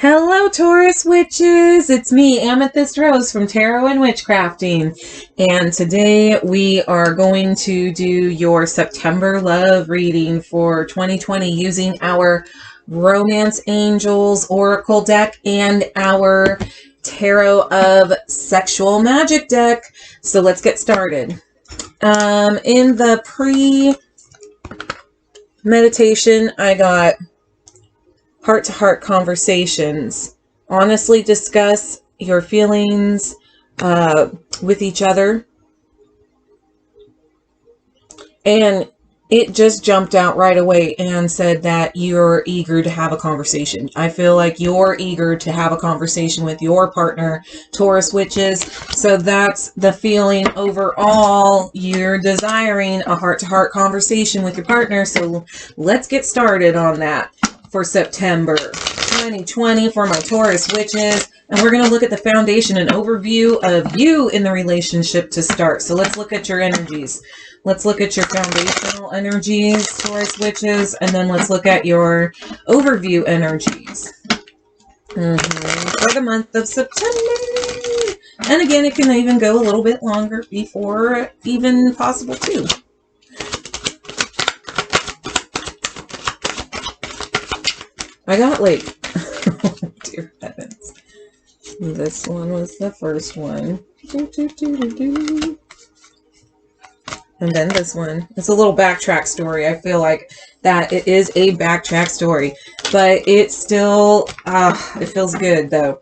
Hello, Taurus witches! It's me, Amethyst Rose from Tarot and Witchcrafting. And today we are going to do your September love reading for 2020 using our Romance Angels Oracle deck and our Tarot of Sexual Magic deck. So let's get started. In the pre-meditation, I got heart-to-heart conversations. Honestly discuss your feelings with each other. And it just jumped out right away and said that you're eager to have a conversation. I feel like you're eager to have a conversation with your partner, Taurus witches. So that's the feeling overall. You're desiring a heart-to-heart conversation with your partner. So let's get started on that for September 2020 for my Taurus witches. And we're going to look at the foundation and overview of you in the relationship to start. So let's look at your energies. Let's look at your foundational energies, Taurus witches, and then let's look at your overview energies for the month of September. And again, it can even go a little bit longer before even possible too. I got like, oh dear heavens. This one was the first one. And then this one. It's a little backtrack story. I feel like that it is a backtrack story. But it's still, it feels good though.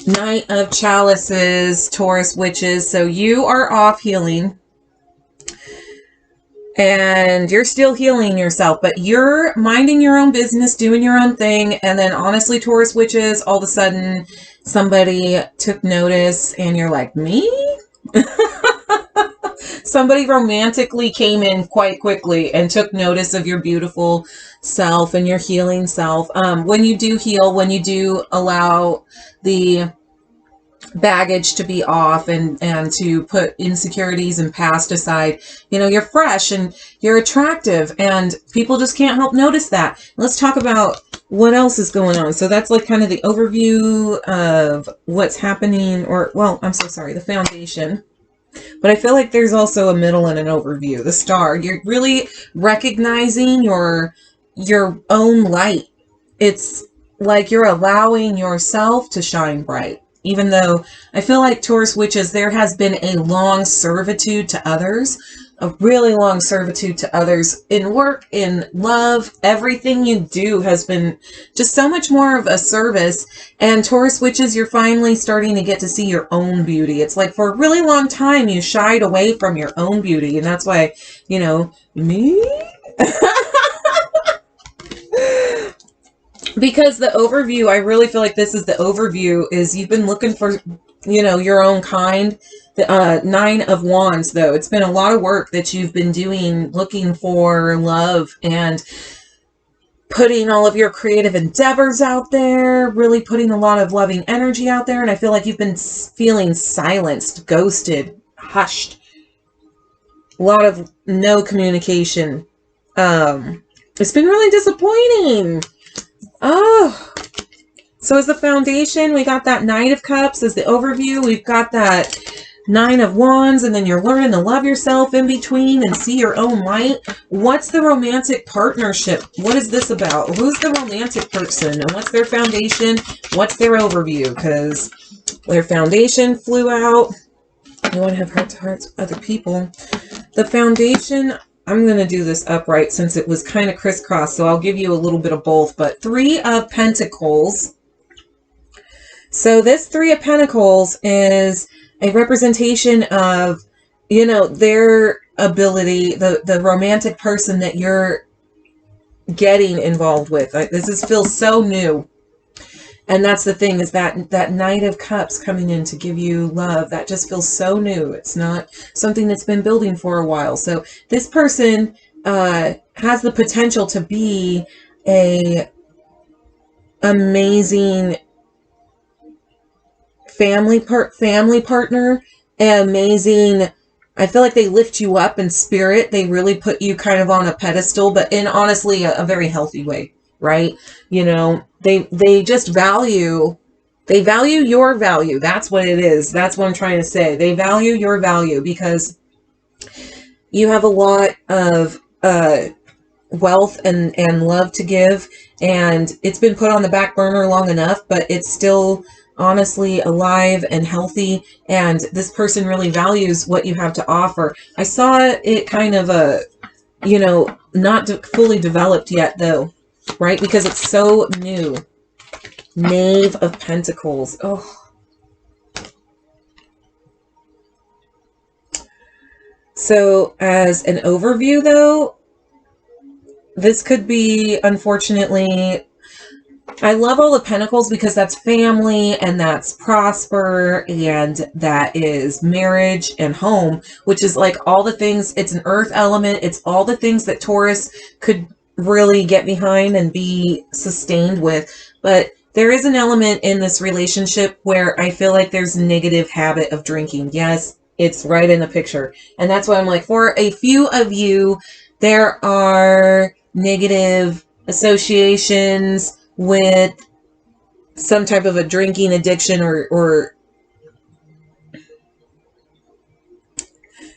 Knight of Chalices, Taurus witches. So you are off healing. And you're still healing yourself, but you're minding your own business, doing your own thing. And then honestly, Taurus witches, all of a sudden somebody took notice and you're like, me? Somebody romantically came in quite quickly and took notice of your beautiful self and your healing self. When you do heal, when you do allow the baggage to be off and to put insecurities and past aside, you know, you're fresh and you're attractive and people just can't help notice that. Let's talk about what else is going on. So that's like kind of the overview of what's happening, or well, I'm so sorry, the foundation. But I feel like there's also a middle and an overview. The star, you're really recognizing your own light. It's like you're allowing yourself to shine bright. Even though I feel like Taurus witches, there has been a long servitude to others, a really long servitude to others in work, in love. Everything you do has been just so much more of a service. And Taurus witches, you're finally starting to get to see your own beauty. It's like for a really long time, you shied away from your own beauty. And that's why, you know, me? Because the overview, I really feel like this is the overview, is you've been looking for, you know, your own kind. The Nine of Wands, though. It's been a lot of work that you've been doing, looking for love and putting all of your creative endeavors out there, really putting a lot of loving energy out there. And I feel like you've been feeling silenced, ghosted, hushed. A lot of no communication. It's been really disappointing. Oh, so as the foundation, we got that Knight of Cups. As the overview, we've got that Nine of Wands, and then you're learning to love yourself in between and see your own light. What's the romantic partnership? What is this about? Who's the romantic person? And what's their foundation? What's their overview? Because their foundation flew out. You want to have heart-to-hearts with other people. The foundation, I'm going to do this upright since it was kind of crisscross, so I'll give you a little bit of both. But Three of Pentacles. So this Three of Pentacles is a representation of, you know, their ability, the romantic person that you're getting involved with. This feels so new. And that's the thing, is that Knight of Cups coming in to give you love. That just feels so new. It's not something that's been building for a while. So this person has the potential to be a amazing family partner, amazing. I feel like they lift you up in spirit. They really put you kind of on a pedestal, but in honestly a very healthy way. right? You know, they just value, they value your value. That's what it is. That's what I'm trying to say. They value your value because you have a lot of wealth and love to give, and it's been put on the back burner long enough, but it's still honestly alive and healthy, and this person really values what you have to offer. I saw it kind of you know, not fully developed yet though, right? Because it's so new. Knave of Pentacles. Oh. So as an overview though, this could be, unfortunately, I love all the pentacles because that's family and that's prosper and that is marriage and home, which is like all the things. It's an earth element. It's all the things that Taurus could really get behind and be sustained with. But there is an element in this relationship where I feel like there's a negative habit of drinking. Yes, it's right in the picture. And that's why I'm like, for a few of you, there are negative associations with some type of a drinking addiction, or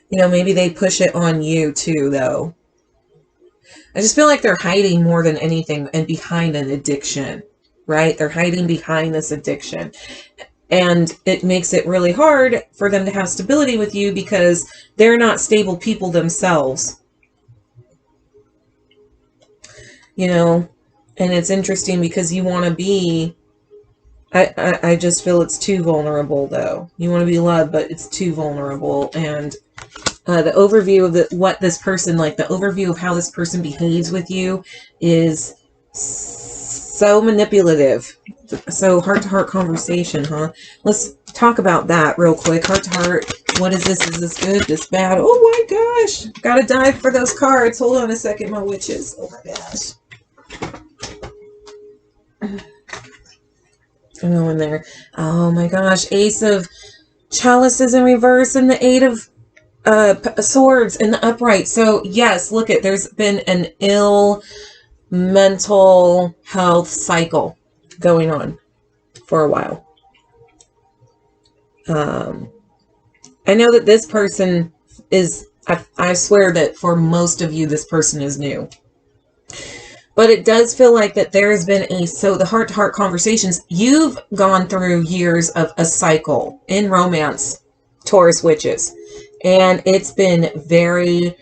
you know, maybe they push it on you too though. I just feel like they're hiding more than anything and behind an addiction, right? They're hiding behind this addiction, and it makes it really hard for them to have stability with you because they're not stable people themselves, you know. And it's interesting because you want to be, I just feel it's too vulnerable though. You want to be loved, but it's too vulnerable. And the overview of what this person, like the overview of how this person behaves with you is so manipulative. So heart-to-heart conversation, huh? Let's talk about that real quick. Heart-to-heart. What is this? Is this good? This bad? Oh my gosh. Gotta dive for those cards. Hold on a second, my witches. Oh my gosh. I'm going there. Oh my gosh. Ace of Chalices in reverse and the Eight of Swords in the upright. So yes, look at, there's been an ill mental health cycle going on for a while. I know that this person is, I swear that for most of you, this person is new. But it does feel like that there has been so the heart-to-heart conversations, you've gone through years of a cycle in romance, Taurus witches. And it's been very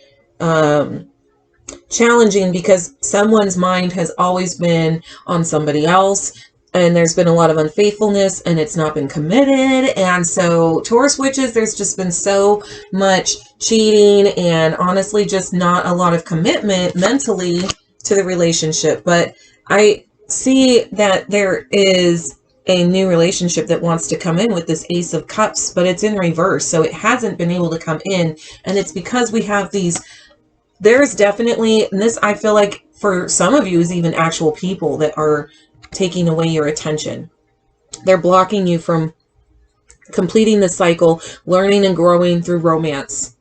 challenging because someone's mind has always been on somebody else. And there's been a lot of unfaithfulness and it's not been committed. And so Taurus witches, there's just been so much cheating and honestly just not a lot of commitment mentally to the relationship. But I see that there is a new relationship that wants to come in with this Ace of Cups, but it's in reverse. So it hasn't been able to come in. And it's because we have these, there's definitely, and this I feel like for some of you is even actual people that are taking away your attention. They're blocking you from completing the cycle, learning and growing through romance,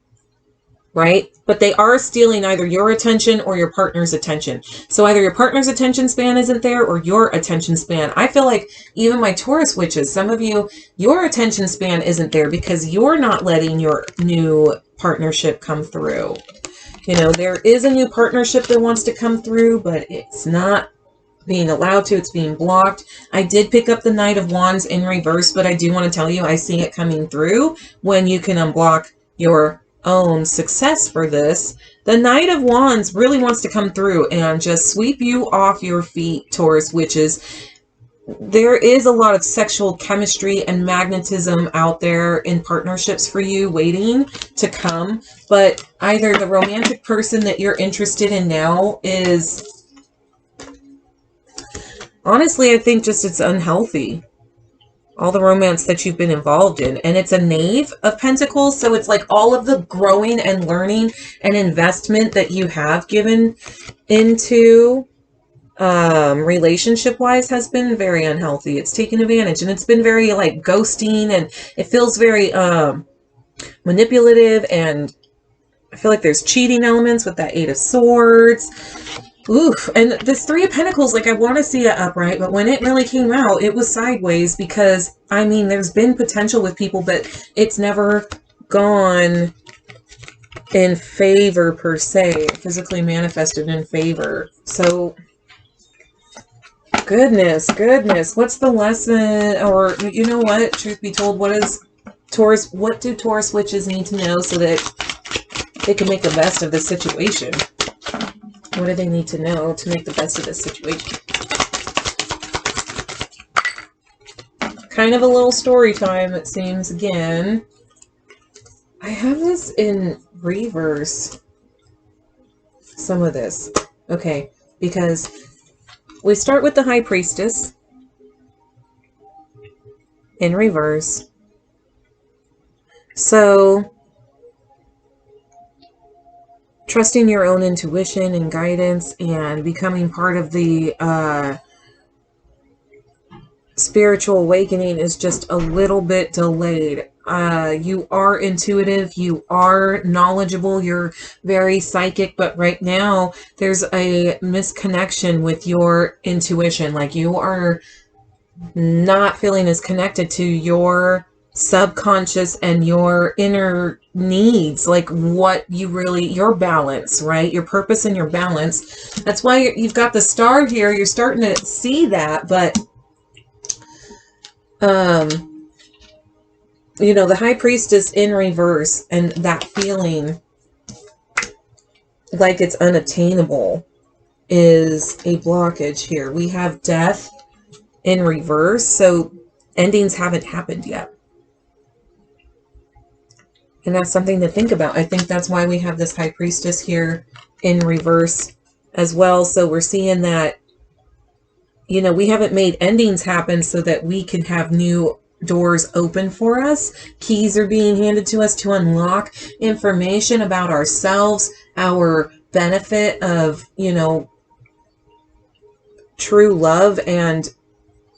right? But they are stealing either your attention or your partner's attention. So either your partner's attention span isn't there or your attention span. I feel like even my Taurus witches, some of you, your attention span isn't there because you're not letting your new partnership come through. You know, there is a new partnership that wants to come through, but it's not being allowed to. It's being blocked. I did pick up the Knight of Wands in reverse, but I do want to tell you, I see it coming through when you can unblock your own success for this. The Knight of Wands really wants to come through and just sweep you off your feet, Taurus witches. There is a lot of sexual chemistry and magnetism out there in partnerships for you waiting to come, but either the romantic person that you're interested in now is, honestly, I think just it's unhealthy. All the romance that you've been involved in. And it's a Knave of Pentacles. So it's like all of the growing and learning and investment that you have given into relationship wise has been very unhealthy. It's taken advantage and it's been very like ghosting, and it feels very manipulative, and I feel like there's cheating elements with that Eight of Swords. Oof, and this Three of Pentacles, like I want to see it upright, but when it really came out, it was sideways because, I mean, there's been potential with people, but it's never gone in favor per se, physically manifested in favor. So, goodness, what's the lesson? Or, you know what, truth be told, what do Taurus witches need to know so that they can make the best of the situation? What do they need to know to make the best of this situation? Kind of a little story time, it seems, again. I have this in reverse. Some of this. Okay, because we start with the High Priestess in reverse. So, trusting your own intuition and guidance and becoming part of the spiritual awakening is just a little bit delayed. You are intuitive, you are knowledgeable, you're very psychic, but right now there's a misconnection with your intuition. Like you are not feeling as connected to your subconscious and your inner needs, like what you really, your balance, right? Your purpose and your balance. That's why you've got the star here. You're starting to see that, but you know, the High Priestess in reverse and that feeling like it's unattainable is a blockage here. We have Death in reverse, so endings haven't happened yet. And that's something to think about. I think that's why we have this High Priestess here in reverse as well. So we're seeing that, you know, we haven't made endings happen so that we can have new doors open for us. Keys are being handed to us to unlock information about ourselves, our benefit of, you know, true love, and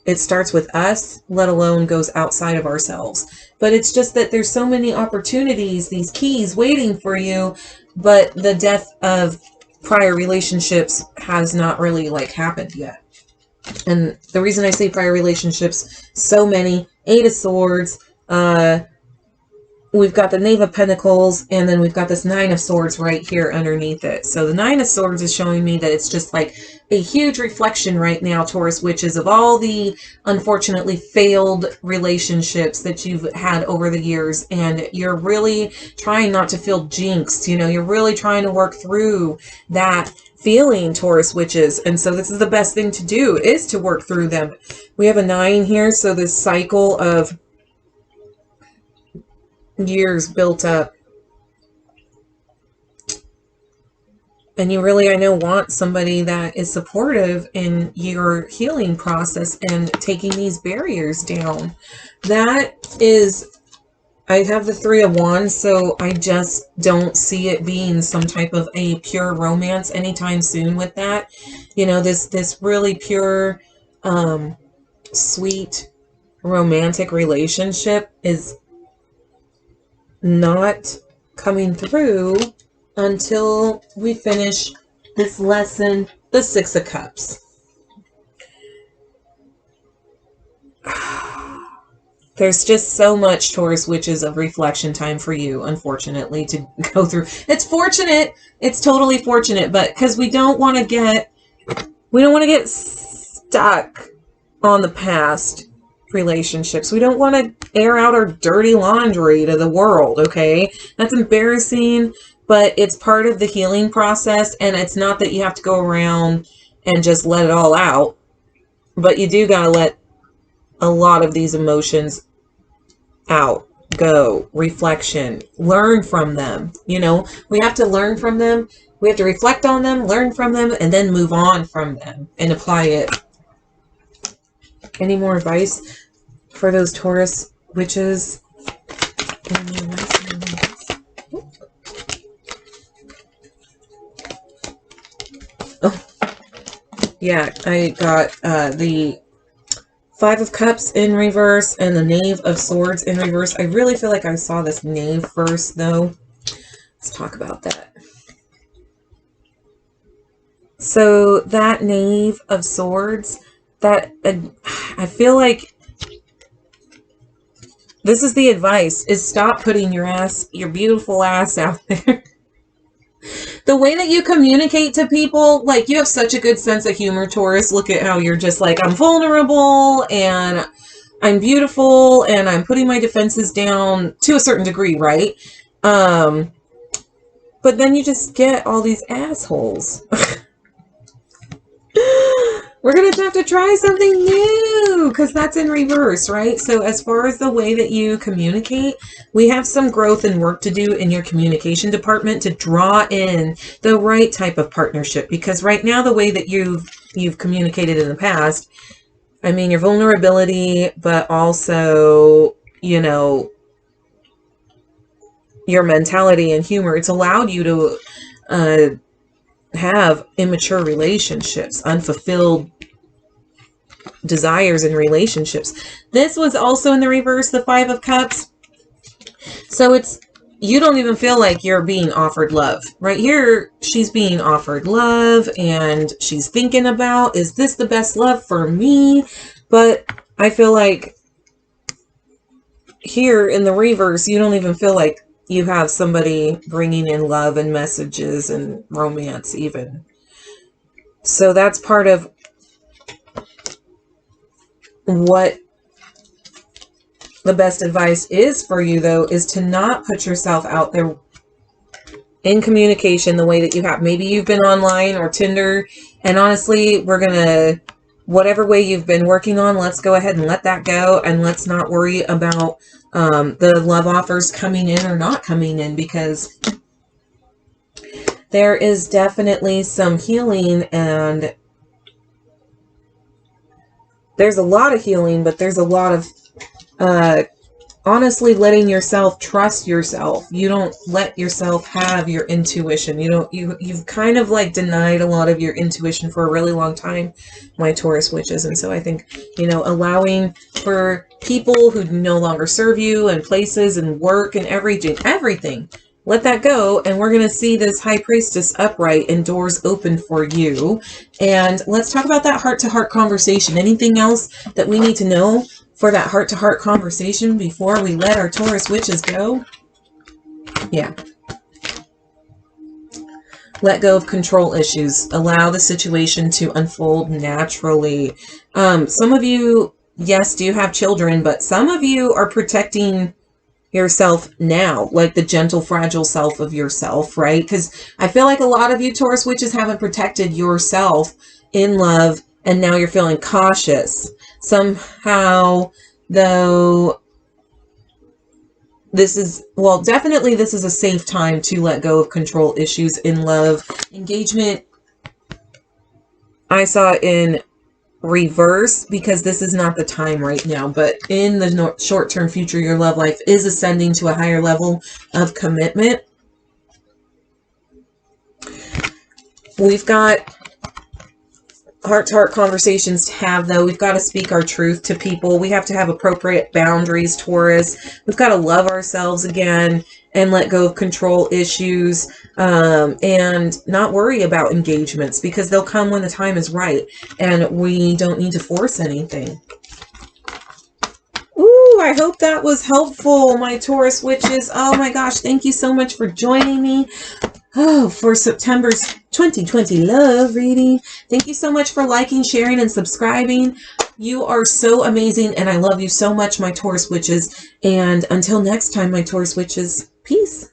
it starts with us, let alone goes outside of ourselves. But it's just that there's so many opportunities, these keys waiting for you, but the death of prior relationships has not really like happened yet. And the reason I say prior relationships, so many, 8 of Swords, we've got the Knave of Pentacles, and then we've got this 9 of Swords right here underneath it. So the 9 of Swords is showing me that it's just like a huge reflection right now, Taurus witches, of all the unfortunately failed relationships that you've had over the years. And you're really trying not to feel jinxed. You know, you're really trying to work through that feeling, Taurus witches. And so this is the best thing to do, is to work through them. We have a 9 here, so this cycle of years built up, and you really, I know, want somebody that is supportive in your healing process and taking these barriers down. That is, I have the 3 of Wands, so I just don't see it being some type of a pure romance anytime soon with that. You know, this really pure, sweet, romantic relationship is not coming through until we finish this lesson, the 6 of Cups. There's just so much, Taurus witches, of reflection time for you, unfortunately, to go through. It's fortunate. It's totally fortunate, but because we don't want to get stuck on the past relationships. We don't want to air out our dirty laundry to the world, okay? That's embarrassing, but it's part of the healing process, and it's not that you have to go around and just let it all out, but you do gotta let a lot of these emotions out, go, reflection, learn from them. You know, we have to learn from them. We have to reflect on them, learn from them, and then move on from them and apply it. Any more advice for those Taurus witches? Oh, yeah, I got the 5 of Cups in reverse and the Knave of Swords in reverse. I really feel like I saw this Knave first, though. Let's talk about that. So that Knave of Swords, that I feel like this is the advice, is stop putting your beautiful ass out there. The way that you communicate to people, like, you have such a good sense of humor, Taurus. Look at how you're just like, I'm vulnerable and I'm beautiful and I'm putting my defenses down to a certain degree, right? But then you just get all these assholes. We're going to have to try something new because that's in reverse, right? So as far as the way that you communicate, we have some growth and work to do in your communication department to draw in the right type of partnership. Because right now, the way that you've communicated in the past, I mean, your vulnerability, but also, you know, your mentality and humor, it's allowed you to have immature relationships, unfulfilled desires in relationships. This was also in the reverse, the Five of Cups. So it's, you don't even feel like you're being offered love. Right here, she's being offered love and she's thinking about, is this the best love for me? But I feel like here in the reverse, you don't even feel like you have somebody bringing in love and messages and romance even. So that's part of what the best advice is for you, though, is to not put yourself out there in communication the way that you have. Maybe you've been online or Tinder, and honestly, we're going to, whatever way you've been working on, let's go ahead and let that go, and let's not worry about the love offers coming in or not coming in, because there is definitely some healing, and there's a lot of healing, but there's a lot of honestly letting yourself trust yourself. You don't let yourself have your intuition. You've kind of like denied a lot of your intuition for a really long time, my Taurus witches. And so I think, allowing for people who no longer serve you, and places and work and everything, let that go. And we're going to see this High Priestess upright and doors open for you. And let's talk about that heart-to-heart conversation. Anything else that we need to know for that heart-to-heart conversation before we let our Taurus witches go? Yeah. Let go of control issues. Allow the situation to unfold naturally. Some of you, yes, do have children, but some of you are protecting yourself now, like the gentle, fragile self of yourself, right? Because I feel like a lot of you Taurus witches haven't protected yourself in love, and now you're feeling cautious. Somehow, though, this is a safe time to let go of control issues in love. Engagement, I saw in reverse because this is not the time right now, but in the short-term future, your love life is ascending to a higher level of commitment. We've got heart-to-heart conversations to have, though. We've got to speak our truth to people. We have to have appropriate boundaries, Taurus. We've got to love ourselves again and let go of control issues, and not worry about engagements, because they'll come when the time is right, and we don't need to force anything. Ooh, I hope that was helpful, my Taurus witches. Oh my gosh, thank you so much for joining me. Oh, for September's 2020 love reading. Thank you so much for liking, sharing, and subscribing. You are so amazing, and I love you so much, my Taurus witches. And until next time, my Taurus witches, peace.